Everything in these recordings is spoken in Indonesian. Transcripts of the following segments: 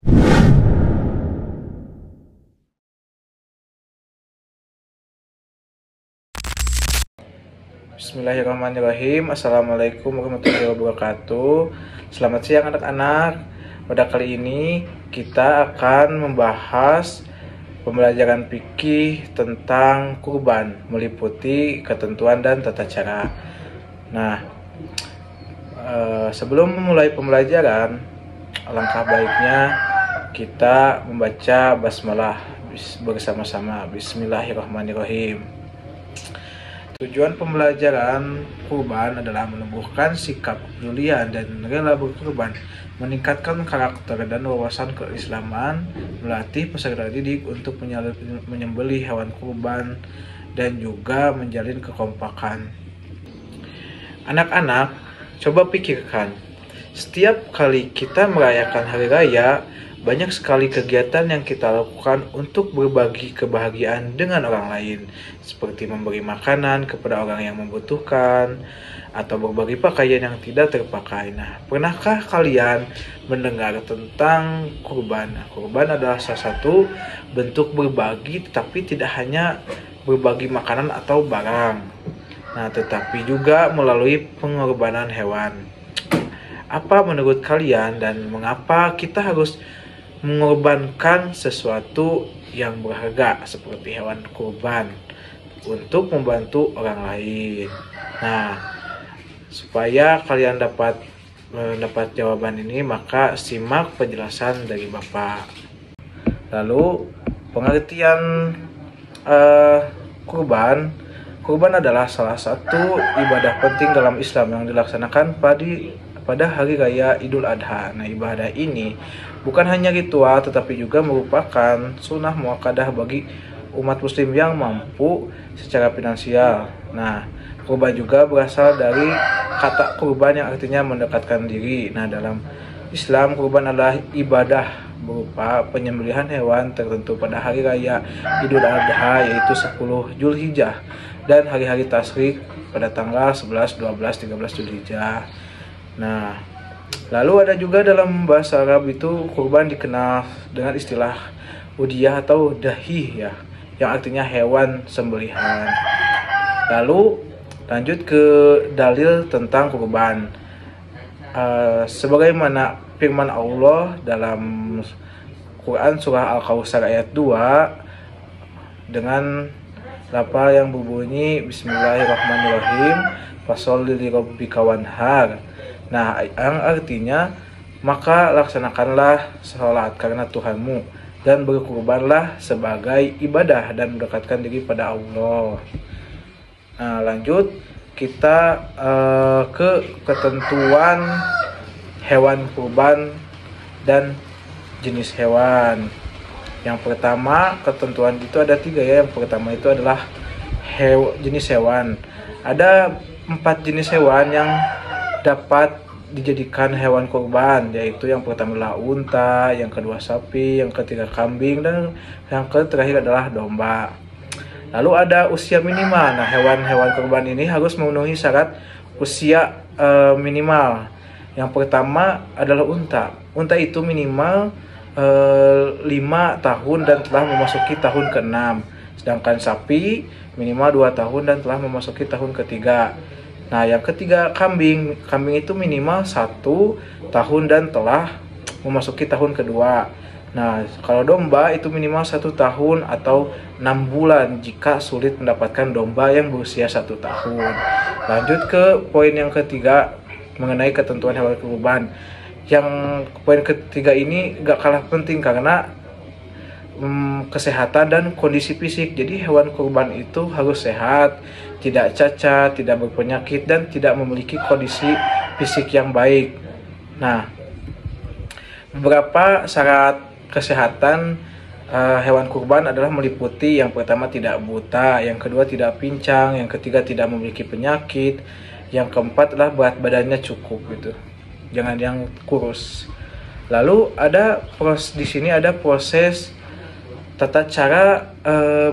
Bismillahirrahmanirrahim. Assalamualaikum warahmatullahi wabarakatuh. Selamat siang anak-anak. Pada kali ini kita akan membahas pembelajaran fikih tentang kurban, meliputi ketentuan dan tata cara. Nah, sebelum memulai pembelajaran, alangkah baiknya kita membaca basmalah bersama-sama. Bismillahirrahmanirrahim. Tujuan pembelajaran kurban adalah menumbuhkan sikap kepedulian dan rela berkurban, meningkatkan karakter dan wawasan keislaman, melatih peserta didik untuk menyembelih hewan kurban, dan juga menjalin kekompakan. Anak-anak, coba pikirkan, setiap kali kita merayakan hari raya, banyak sekali kegiatan yang kita lakukan untuk berbagi kebahagiaan dengan orang lain, seperti memberi makanan kepada orang yang membutuhkan, atau berbagi pakaian yang tidak terpakai. Nah, pernahkah kalian mendengar tentang kurban? Kurban adalah salah satu bentuk berbagi, tetapi tidak hanya berbagi makanan atau barang. Nah, tetapi juga melalui pengorbanan hewan. Apa menurut kalian dan mengapa kita harus mengorbankan sesuatu yang berharga seperti hewan kurban untuk membantu orang lain? Nah, supaya kalian dapat mendapat jawaban ini, maka simak penjelasan dari Bapak. Lalu, pengertian kurban. Kurban adalah salah satu ibadah penting dalam Islam yang dilaksanakan pada hari raya Idul Adha. Nah, ibadah ini bukan hanya ritual, tetapi juga merupakan sunnah muakkadah bagi umat muslim yang mampu secara finansial. Nah, kurban juga berasal dari kata kurban yang artinya mendekatkan diri. Nah, dalam Islam, kurban adalah ibadah berupa penyembelihan hewan tertentu pada hari raya Idul Adha, yaitu 10 Zulhijjah, dan hari-hari tasyrik pada tanggal 11, 12, 13 Zulhijjah. Nah, lalu ada juga dalam bahasa Arab itu kurban dikenal dengan istilah udhiyah atau dahi, ya, yang artinya hewan sembelihan. Lalu lanjut ke dalil tentang kurban. Sebagaimana firman Allah dalam Quran surah Al-Kautsar ayat 2 dengan lafal yang berbunyi Bismillahirrahmanirrahim, fasholli lirabbika wanhar. Nah, yang artinya, maka laksanakanlah salat karena Tuhanmu dan berkurbanlah sebagai ibadah dan mendekatkan diri pada Allah. Nah, lanjut kita ke ketentuan hewan kurban dan jenis hewan. Yang pertama, ketentuan itu ada 3, ya. Yang pertama itu adalah jenis hewan. Ada 4 jenis hewan yang dapat dijadikan hewan kurban, yaitu yang pertama adalah unta, yang kedua sapi, yang ketiga kambing, dan yang terakhir adalah domba. Lalu ada usia minimal. Nah, hewan-hewan kurban ini harus memenuhi syarat usia minimal. Yang pertama adalah unta. Unta itu minimal 5 tahun dan telah memasuki tahun ke-6. Sedangkan sapi minimal 2 tahun dan telah memasuki tahun ke-3. Nah, yang ketiga kambing. Kambing itu minimal 1 tahun dan telah memasuki tahun ke-2. Nah, kalau domba itu minimal 1 tahun atau 6 bulan jika sulit mendapatkan domba yang berusia 1 tahun. Lanjut ke poin yang ketiga mengenai ketentuan hewan kurban. Yang poin ketiga ini gak kalah penting karena kesehatan dan kondisi fisik. Jadi hewan kurban itu harus sehat, tidak cacat, tidak berpenyakit, dan tidak memiliki kondisi fisik yang baik. Nah, beberapa syarat kesehatan hewan kurban adalah meliputi: yang pertama tidak buta, yang kedua tidak pincang, yang ketiga tidak memiliki penyakit, yang keempat adalah berat badannya cukup gitu. Jangan yang kurus. Lalu di sini ada proses tata cara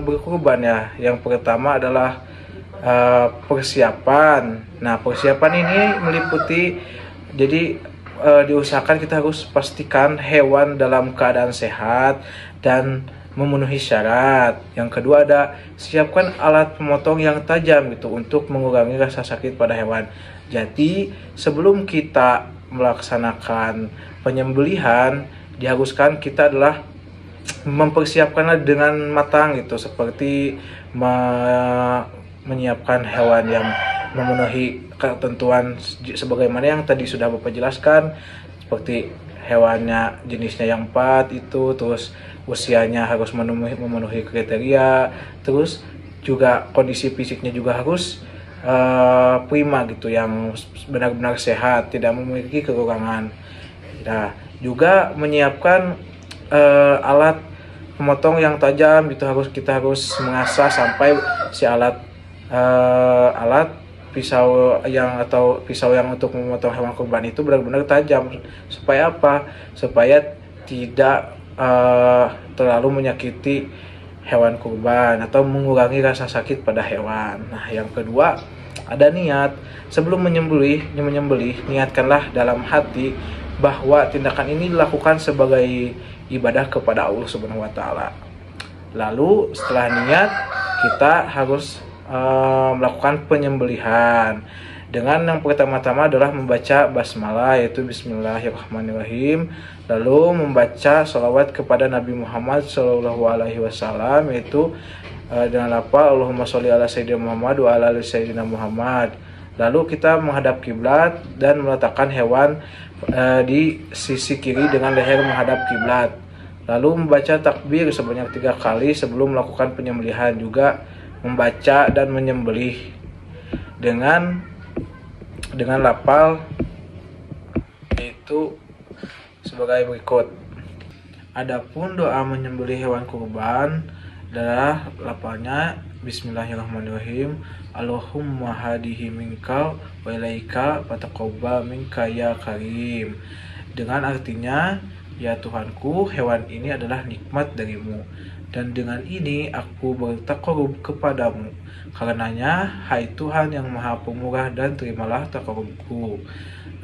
berkurban, ya. Yang pertama adalah persiapan. Nah, persiapan ini meliputi, jadi diusahakan kita harus pastikan hewan dalam keadaan sehat dan memenuhi syarat. Yang kedua ada siapkan alat pemotong yang tajam gitu untuk mengurangi rasa sakit pada hewan. Jadi sebelum kita melaksanakan penyembelihan diharuskan kita adalah mempersiapkannya dengan matang gitu, seperti menyiapkan hewan yang memenuhi ketentuan sebagaimana yang tadi sudah Bapak jelaskan, seperti hewannya jenisnya yang 4 itu, terus usianya harus memenuhi kriteria, terus juga kondisi fisiknya juga harus prima gitu, yang benar-benar sehat, tidak memiliki kekurangan. Nah, juga menyiapkan alat pemotong yang tajam itu kita harus mengasah sampai si alat pisau yang untuk memotong hewan kurban itu benar-benar tajam. Supaya apa? Supaya tidak terlalu menyakiti hewan kurban atau mengurangi rasa sakit pada hewan. Nah, yang kedua ada niat. Sebelum menyembelih, niatkanlah dalam hati bahwa tindakan ini dilakukan sebagai ibadah kepada Allah Subhanahu wa taala. Lalu setelah niat, kita harus melakukan penyembelihan dengan yang pertama-tama adalah membaca basmalah, yaitu Bismillahirrahmanirrahim, lalu membaca sholawat kepada Nabi Muhammad SAW, yaitu dengan lafaz Allahumma sholli ala sayyidina Muhammad wa ala ali sayyidina Muhammad. Lalu kita menghadap kiblat dan meletakkan hewan di sisi kiri dengan leher menghadap kiblat. Lalu membaca takbir sebanyak 3 kali sebelum melakukan penyembelihan, juga membaca dan menyembelih dengan lafal itu sebagai berikut. Adapun doa menyembelih hewan kurban adalah lafalnya Bismillahirrahmanirrahim, Allahumma hadihi minkal wa ilaika fataqabbal minka ya karim. Dengan artinya, ya Tuhanku, hewan ini adalah nikmat darimu, dan dengan ini aku bertakarub kepadamu. Karenanya, hai Tuhan yang maha pemurah, dan terimalah takarubku.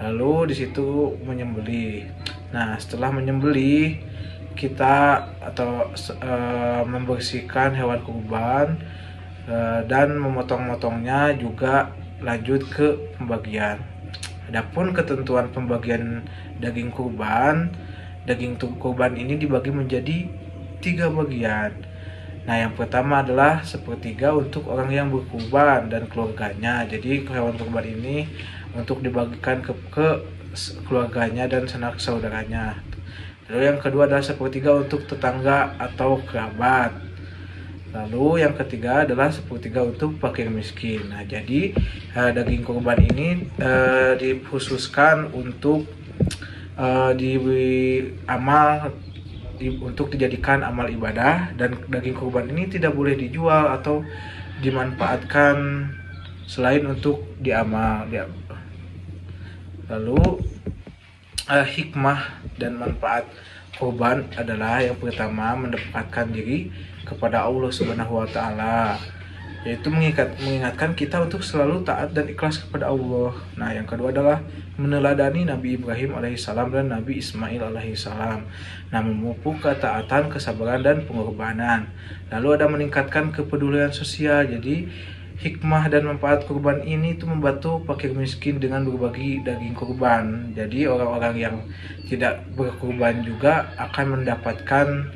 Lalu di situ menyembelih. Nah, setelah menyembelih, kita membersihkan hewan kurban dan memotong-motongnya, juga lanjut ke pembagian. Adapun ketentuan pembagian daging kurban ini dibagi menjadi 3 bagian. Nah, yang pertama adalah 1/3 untuk orang yang berkurban dan keluarganya. Jadi hewan kurban ini untuk dibagikan ke keluarganya dan sanak saudaranya. Lalu yang kedua adalah 1/3 untuk tetangga atau kerabat. Lalu yang ketiga adalah 1/3 untuk fakir miskin. Nah, jadi daging kurban ini dikhususkan untuk untuk dijadikan amal ibadah, dan daging kurban ini tidak boleh dijual atau dimanfaatkan selain untuk diamal. Lalu hikmah dan manfaat kurban adalah yang pertama mendekatkan diri kepada Allah Subhanahu wa taala, yaitu mengingatkan kita untuk selalu taat dan ikhlas kepada Allah. Nah, yang kedua adalah meneladani Nabi Ibrahim alaihissalam dan Nabi Ismail alaihissalam. Nah, memupuk ketaatan, kesabaran, dan pengorbanan. Lalu ada meningkatkan kepedulian sosial. Jadi hikmah dan manfaat kurban ini itu membantu fakir miskin dengan berbagi daging kurban. Jadi orang-orang yang tidak berkurban juga akan mendapatkan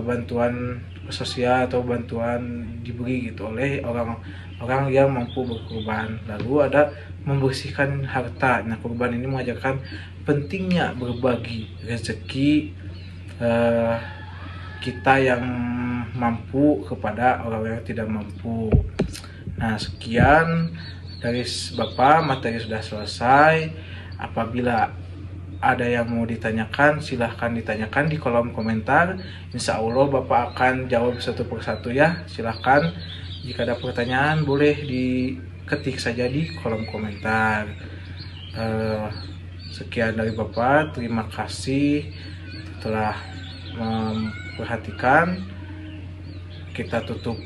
bantuan sosial atau bantuan diberi gitu oleh orang-orang yang mampu berkurban. Lalu ada membersihkan harta. Nah, kurban ini mengajarkan pentingnya berbagi rezeki kita yang mampu kepada orang yang tidak mampu. Nah, sekian dari Bapak, materi sudah selesai. Apabila ada yang mau ditanyakan, silahkan ditanyakan di kolom komentar. Insya Allah Bapak akan jawab satu persatu ya. Silahkan, jika ada pertanyaan boleh diketik saja di kolom komentar. Sekian dari Bapak, terima kasih telah memperhatikan. Kita tutup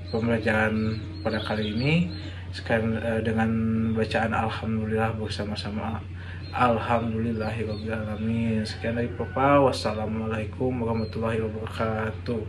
pembelajaran pada kali ini sekarang dengan bacaan Alhamdulillah bersama-sama. Alhamdulillahirobbilalamin. Sekian dari Papa. Wassalamualaikum warahmatullahi wabarakatuh.